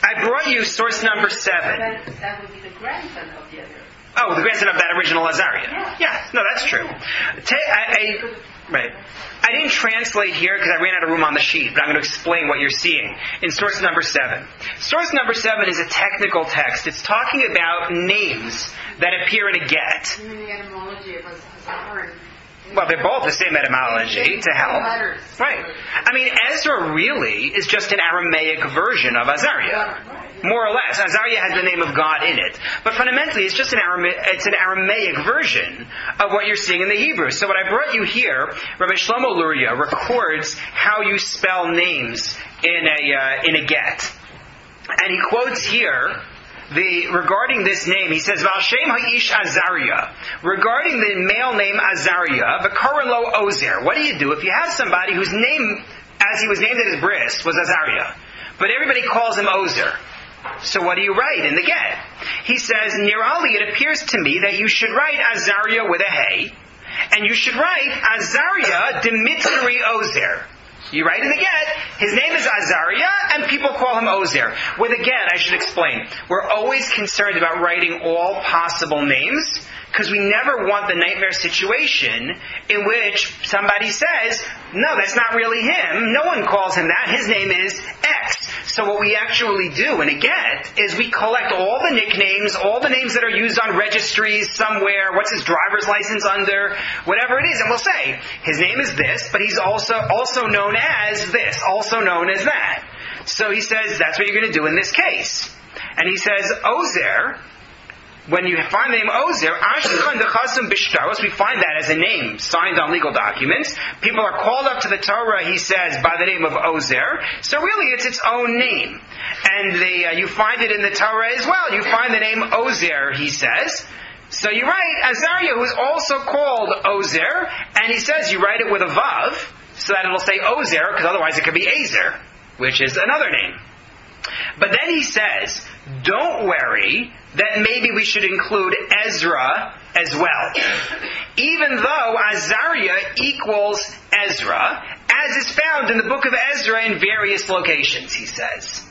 Speaker 1: I brought you source number 7.
Speaker 2: That would be the grandson of the other.
Speaker 1: Oh, the grandson of that original Azariah. Yeah, no, that's true. Right. I didn't translate here because I ran out of room on the sheet, but I'm going to explain what you're seeing in source number 7. Source number 7 is a technical text. It's talking about names that appear in a get.
Speaker 3: You mean the etymology of Azar?
Speaker 1: Well, they're both the same etymology, to help. Right. I mean, Ezra really is just an Aramaic version of Azariah. More or less. Azariah has the name of God in it. But fundamentally, it's just an Aramaic version of what you're seeing in the Hebrew. So what I brought you here, Rabbi Shlomo Luria records how you spell names in a get. And he quotes here regarding this name, he says, Valshem Ha'ish Azariah. Regarding the male name Azariah, V'karan lo Ozer. What do you do if you have somebody whose name, as he was named at his bris, was Azariah, but everybody calls him Ozer? So what do you write in the get? He says, Nirali, it appears to me that you should write Azariah with a hey, and you should write Azariah Dimitri Ozer. You write in the get, his name is Azariah, and people call him Ozer. With a get, I should explain, we're always concerned about writing all possible names, because we never want the nightmare situation in which somebody says, no, that's not really him. No one calls him that. His name is X. So what we actually do in a get is we collect all the nicknames, all the names that are used on registries somewhere, what's his driver's license under, whatever it is, and we'll say, his name is this, but he's also known as this, also known as that. So he says, that's what you're going to do in this case. And he says, Ozer, when you find the name Ozer, we find that as a name signed on legal documents. People are called up to the Torah, he says, by the name of Ozer. So really it's its own name. And you find it in the Torah as well. You find the name Ozer, he says. So you write Azariah, who is also called Ozer, and he says you write it with a Vav, so that it'll say Ozer, because otherwise it could be Ezer, which is another name. But then he says, don't worry that maybe we should include Ezra as well. Even though Azariah equals Ezra, as is found in the book of Ezra in various locations, he says.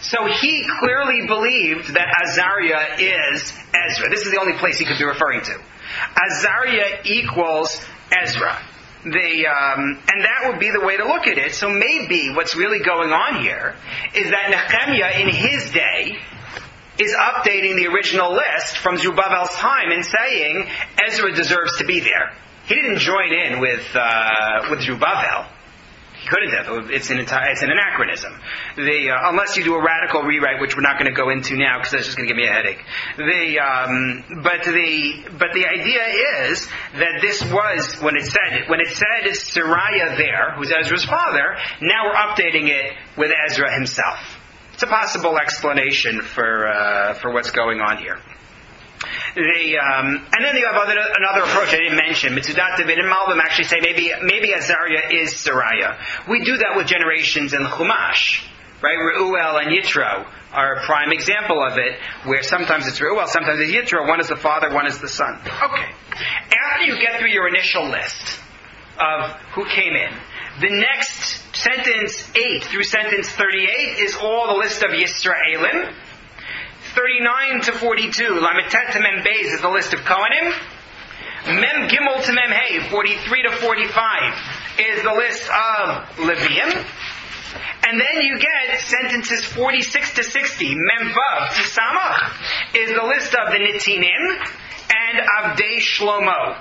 Speaker 1: So he clearly believed that Azariah is Ezra. This is the only place he could be referring to. Azariah equals Ezra. And that would be the way to look at it. So maybe what's really going on here is that Nechemiah in his day is updating the original list from Zerubbabel's time and saying Ezra deserves to be there. He didn't join in with Zerubbabel. He couldn't have. It's an anachronism. Unless you do a radical rewrite, which we're not going to go into now because that's just going to give me a headache. But the idea is that this was when it said Sariah there, who's Ezra's father. Now we're updating it with Ezra himself. It's a possible explanation for what's going on here. And then you have another approach I didn't mention. Mitzudat David and Malbim actually say maybe Azariah is Sariah. We do that with generations in Chumash, right? Reuel and Yitro are a prime example of it, where sometimes it's Reuel, sometimes it's Yitro. One is the father, one is the son. Okay. After you get through your initial list of who came in, the next sentence 8 through sentence 38 is all the list of Yisraelim. 39 to 42, Lametet to Mem Beis is the list of Kohanim. Mem Gimel to Mem Hey, 43 to 45 is the list of Levium. And then you get sentences 46 to 60, Mem Vav to Samach is the list of the Netinim and Avdei Shlomo.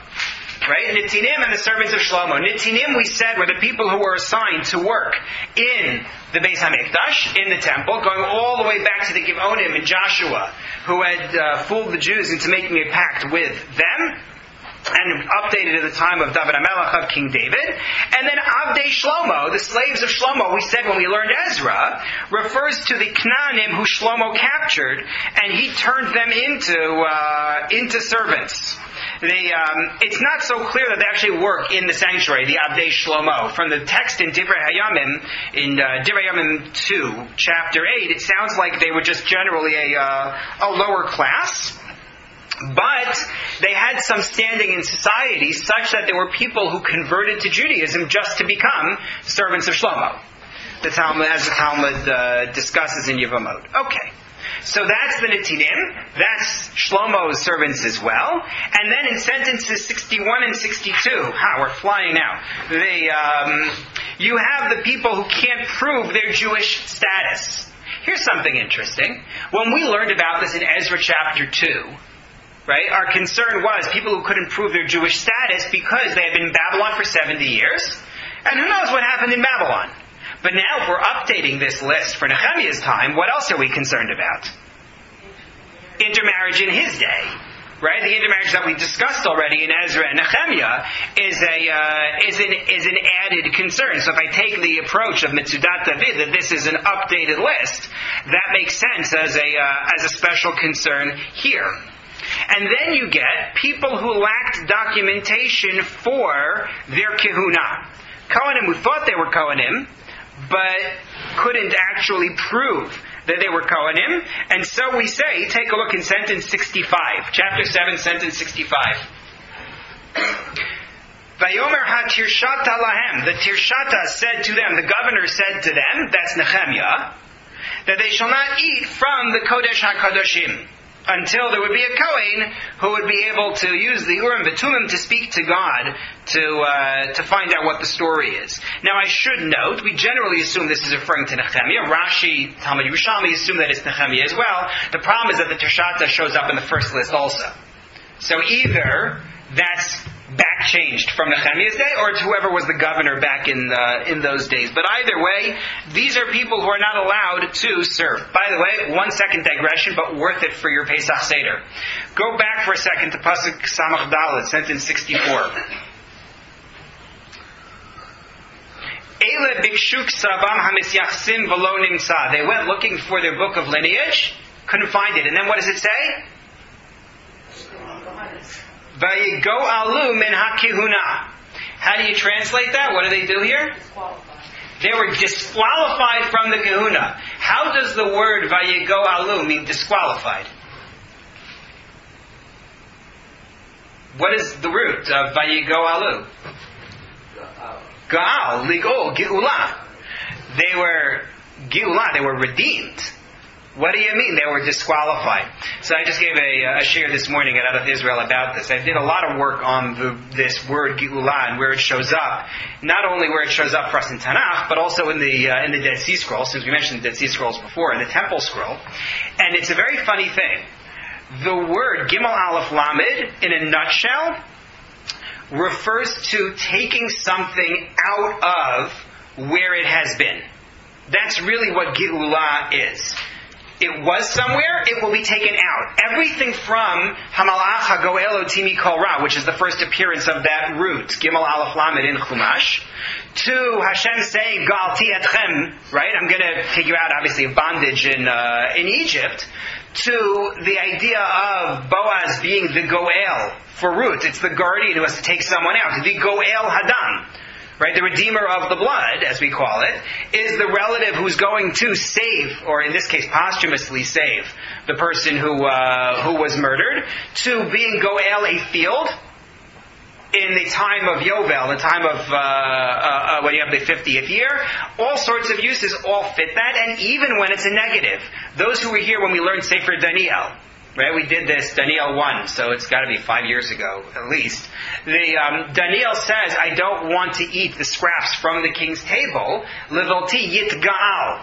Speaker 1: right? Netinim and the servants of Shlomo. Netinim, we said, were the people who were assigned to work in the Beis HaMikdash, in the temple, going all the way back to the Givonim and Joshua, who had fooled the Jews into making a pact with them, and updated at the time of David HaMelech, of King David. And then Avdei Shlomo, the slaves of Shlomo, we said when we learned Ezra, refers to the Knaanim who Shlomo captured, and he turned them into servants. It's not so clear that they actually work in the sanctuary, the Avdei Shlomo. From the text in Divrei Hayamim, in Divrei Hayamim 2, chapter 8, it sounds like they were just generally a lower class. But they had some standing in society such that there were people who converted to Judaism just to become servants of Shlomo. The Talmud, as the Talmud discusses in Yevamot. Okay. So that's the Netinim. That's Shlomo's servants as well. And then in sentences 61 and 62, we're flying now. You have the people who can't prove their Jewish status. Here's something interesting. When we learned about this in Ezra chapter 2, right, our concern was people who couldn't prove their Jewish status because they had been in Babylon for 70 years. And who knows what happened in Babylon. But now if we're updating this list for Nehemiah's time, what else are we concerned about? Intermarriage in his day. Right? The intermarriage that we discussed already in Ezra and Nechemiah is an added concern. So if I take the approach of Mitzudat David, that this is an updated list, that makes sense as a special concern here. And then you get people who lacked documentation for their kehuna. Kohanim who thought they were Kohanim, but couldn't actually prove that they were Kohanim. And so we say, take a look in sentence 65, chapter 7, sentence 65. Vayomer ha-tirshata lahem. The tirshata said to them, the governor said to them, that's Nechemiah, that they shall not eat from the Kodesh HaKadoshim, until there would be a Kohen who would be able to use the Urim V'Tumim to speak to God to find out what the story is. Now I should note, we generally assume this is referring to Nechemiah. Rashi, Talmud Yerushalmi assume that it's Nechemiah as well. The problem is that the Tirshata shows up in the first list also. So either that's back changed from Nehemiah's day, or it's whoever was the governor back in those days. But either way, these are people who are not allowed to serve. By the way, 1 second digression, but worth it for your Pesach Seder. Go back for a second to Pasuk Samach Dalet, sentence 64. Eile bikshuk savam hamisyachsim v'lo nimtza. They went looking for their book of lineage, couldn't find it. And then what does it say? Vayigo alu min ha-kihuna. How do you translate that? What do they do here? They were disqualified from the kahuna. How does the word vayigo alu mean disqualified? What is the root of vayigo alu? Gaal, ligol, gi'ula. They were gi'ula, they were redeemed. What do you mean they were disqualified? So I just gave a share this morning at Out of Israel about this. I did a lot of work on this word Gi'ulah and where it shows up. Not only where it shows up for us in Tanakh, but also in the Dead Sea Scrolls, since we mentioned the Dead Sea Scrolls before, in the Temple Scroll. And it's a very funny thing. The word Gimel Aleph Lamed, in a nutshell, refers to taking something out of where it has been. That's really what Gi'ulah is. It was somewhere, it will be taken out. Everything from Hamalach HaGoel Otimi Kol Ra, which is the first appearance of that root, Gimel Aleph Lamed in Chumash, to Hashem saying, Ga'alti etchem, right? I'm going to take you out, obviously, of bondage in Egypt, to the idea of Boaz being the Goel for Ruth. It's the guardian who has to take someone out. The Goel Hadam. Right, the redeemer of the blood, as we call it, is the relative who's going to save, or in this case, posthumously save, the person who was murdered, to being Goel a field in the time of Yovel, the time of when you have the 50th year. All sorts of uses all fit that, and even when it's a negative. Those who were here when we learned Sefer Daniel, right? We did this, Daniel 1, so it's got to be 5 years ago, at least. Daniel says, I don't want to eat the scraps from the king's table. Levilti yitga'al.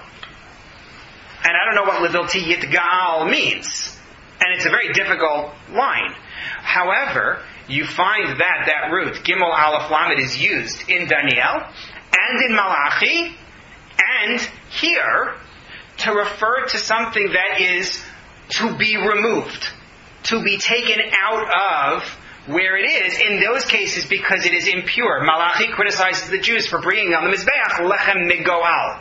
Speaker 1: And I don't know what Levilti yitga'al means. And it's a very difficult line. However, you find that root, Gimel Aleph Lamed, is used in Daniel and in Malachi and here to refer to something that is to be removed, to be taken out of where it is, in those cases because it is impure. Malachi criticizes the Jews for bringing on the Mizbeach lechem megoal,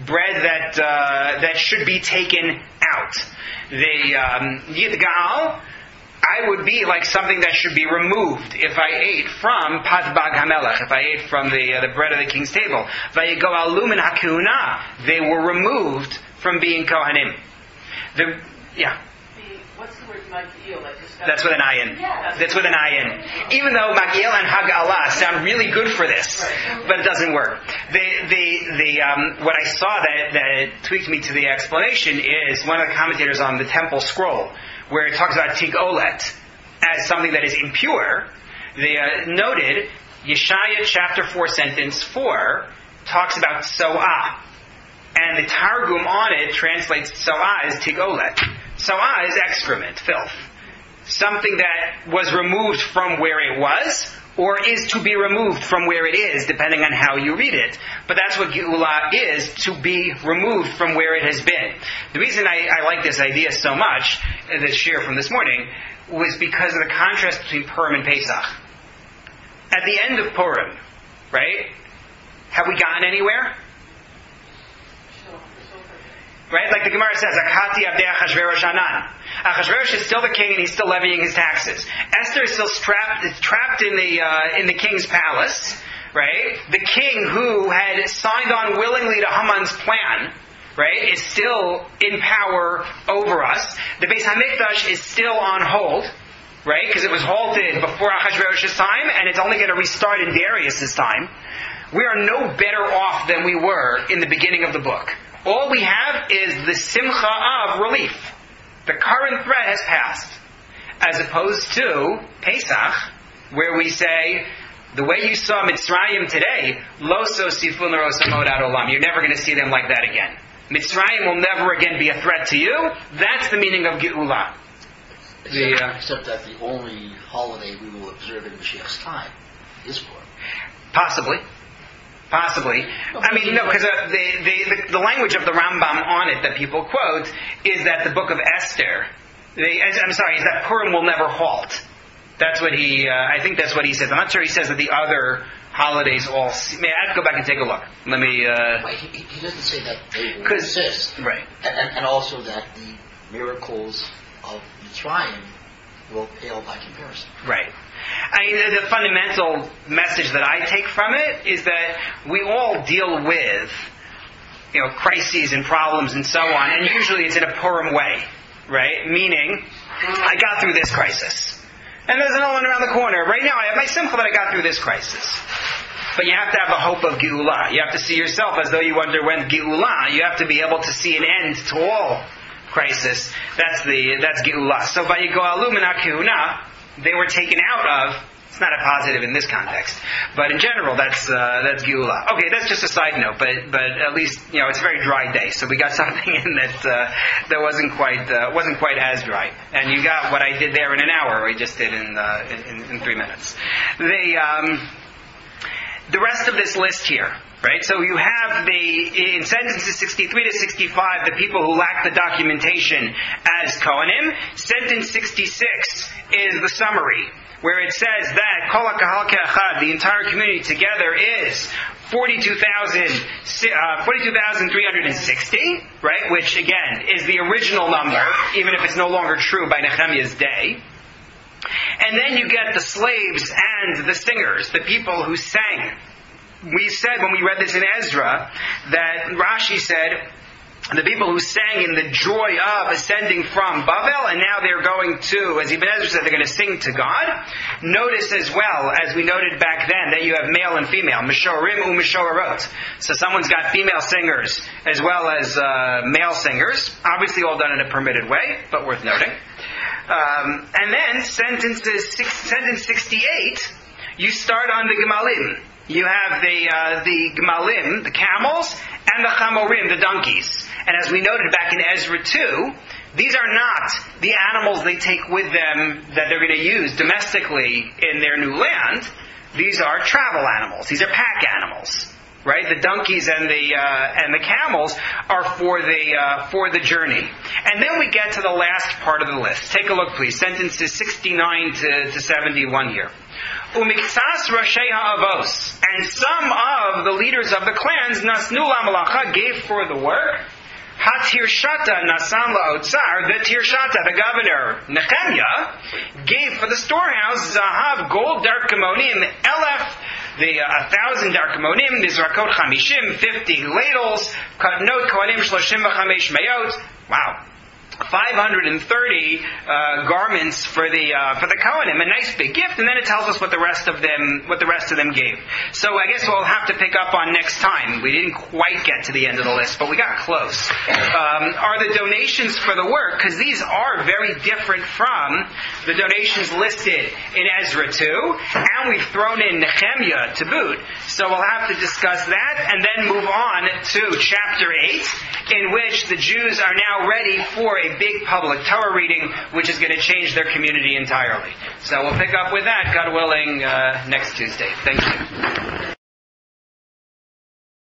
Speaker 1: bread that should be taken out. The Yidgal, I would be like something that should be removed if I ate from Pat Bag HaMelech, if I ate from the bread of the king's table. Vayigoalu min hakehuna, they were removed from being Kohanim.
Speaker 3: What's the word Magil?
Speaker 1: That's with an ayin. That's with an ayin. Even though Magil and Hag'alah sound really good for this, but it doesn't work. What I saw that tweaked me to the explanation is one of the commentators on the Temple Scroll, where it talks about Tigolet as something that is impure. They noted Yeshaya chapter 4 sentence 4 talks about So'ah. And the Targum on it translates So'ah as Tigolet. So'ah is excrement, filth. Something that was removed from where it was, or is to be removed from where it is, depending on how you read it. But that's what Geula is, to be removed from where it has been. The reason I like this idea so much, this share from this morning, was because of the contrast between Purim and Pesach. At the end of Purim, right? Have we gotten anywhere? Right? Like the Gemara says, Akhati Abdei Achashverosh Anan. Achashverosh is still the king and he's still levying his taxes. Esther is still trapped in the king's palace. Right? The king who had signed on willingly to Haman's plan, right, is still in power over us. The Beis HaMikdash is still on hold, right? Because it was halted before Achashverosh's time and it's only going to restart in Darius's time. We are no better off than we were in the beginning of the book. All we have is the simcha of relief. The current threat has passed. As opposed to Pesach, where we say, the way you saw Mitzrayim today, lo sosifun rosamod ad olam. You're never going to see them like that again. Mitzrayim will never again be a threat to you. That's the meaning of Geula.
Speaker 5: Except that the only holiday we will observe in Mashiach's time is Purim.
Speaker 1: Possibly. I mean, no, because the language of the Rambam on it that people quote is that the book of Esther, is that Purim will never halt. That's what I think that's what he says. I'm not sure he says that the other holidays all... I have to go back and take a look. Let me...
Speaker 5: He doesn't say that they will exist.
Speaker 1: Right.
Speaker 5: And also that the miracles of Mitzrayim will pale by comparison.
Speaker 1: Right. The fundamental message that I take from it is that we all deal with, crises and problems and so on, and usually it's in a Purim way, right? Meaning, I got through this crisis. And there's another one around the corner. Right now I have my simcha that I got through this crisis. But you have to have a hope of Geula. You have to see yourself as though you underwent Geula. You have to be able to see an end to all crisis. That's Geula. So Vayigoalu min hakehuna, they were taken out of. It's not a positive in this context, but in general, that's Geula. Okay, that's just a side note, but at least it's a very dry day, so we got something in that wasn't quite as dry, and you got what I did there in an hour. We just did in 3 minutes. The rest of this list here. Right, so you have in sentences 63 to 65, the people who lack the documentation as Kohanim. Sentence 66 is the summary, where it says that Kol HaKahal Ke'achad, the entire community together, is 42,360, right, which again is the original number, even if it's no longer true by Nehemiah's day. And then you get the slaves and the singers, the people who sang. We said when we read this in Ezra that Rashi said the people who sang in the joy of ascending from Bavel, and now they're going to, as Ibn Ezra said, they're going to sing to God. Notice as well, as we noted back then, that you have male and female, Mishorim u'Mishorarot. So someone's got female singers as well as male singers, obviously all done in a permitted way, but worth noting. And then sentence 68, you start on the Gemalim. You have the Gemalim, the camels, and the Chamorim, the donkeys. And as we noted back in Ezra 2, These are not the animals they take with them that they're going to use domestically in their new land. These are travel animals. These are pack animals, right? The donkeys and the camels are for the journey. And then we get to the last part of the list. Take a look, please. Sentences 69 to 71 here. Umiksas Roshei Ha'avos, and some of the leaders of the clans, Nasnu Lamalacha, gave for the work. Hatirshata Nasan La'otzar, the Tirshata, the governor, Nechemiah, gave for the storehouse Zahav, gold, darkamonim, Elef, the 1,000 darkamonim, Mizrakot Chamishim, 50 ladles, Katnot Kohanim Shloshim V'chamesh Mayot. Wow. 530 garments for the Kohanim, a nice big gift, and then it tells us what the rest of them gave. So I guess we'll have to pick up on next time. We didn't quite get to the end of the list, but we got close. Are the donations for the work, because these are very different from the donations listed in Ezra 2, and we've thrown in Nechemiah to boot. So we'll have to discuss that, and then move on to chapter 8, in which the Jews are now ready for a big public Torah reading, which is going to change their community entirely. So we'll pick up with that, God willing, next Tuesday. Thank you.